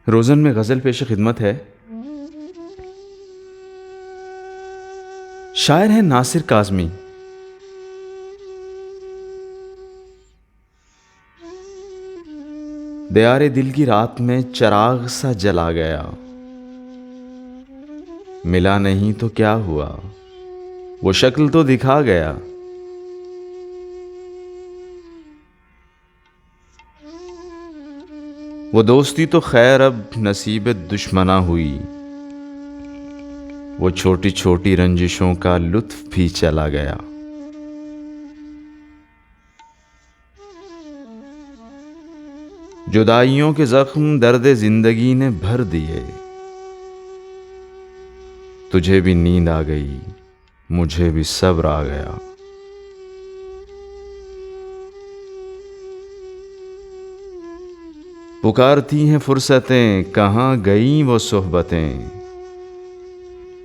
रोज़न में गज़ल पेश खिदमत है। शायर हैं नासिर काज़मी। दयारे दिल की रात में चराग सा जला गया, मिला नहीं तो क्या हुआ, वो शक्ल तो दिखा गया। वो दोस्ती तो खैर अब नसीब दुश्मना हुई, वो छोटी छोटी रंजिशों का लुत्फ भी चला गया। जुदाइयों के जख्म दर्द जिंदगी ने भर दिए, तुझे भी नींद आ गई, मुझे भी सब्र आ गया। पुकारती हैं फुर्सतें, कहाँ गई वो सोहबतें,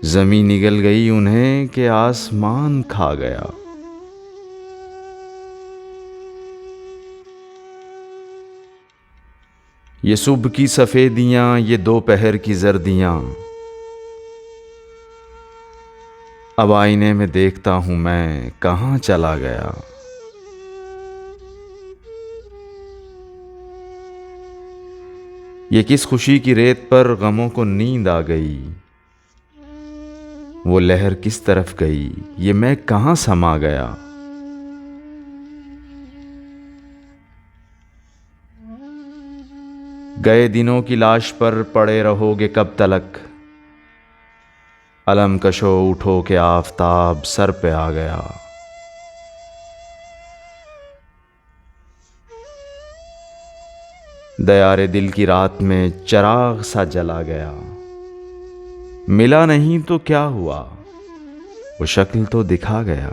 जमीन निगल गई उन्हें कि आसमान खा गया। ये सुबह की सफेदियां, ये दोपहर की जर्दियां, अब आईने में देखता हूं मैं कहां चला गया। ये किस खुशी की रेत पर गमों को नींद आ गई, वो लहर किस तरफ गई, ये मैं कहां समा गया। गए दिनों की लाश पर पड़े रहोगे कब तलक, अलम कशो उठो के आफताब सर पे आ गया। दयारे दिल की रात में चराग सा जला गया, मिला नहीं तो क्या हुआ, वो शक्ल तो दिखा गया।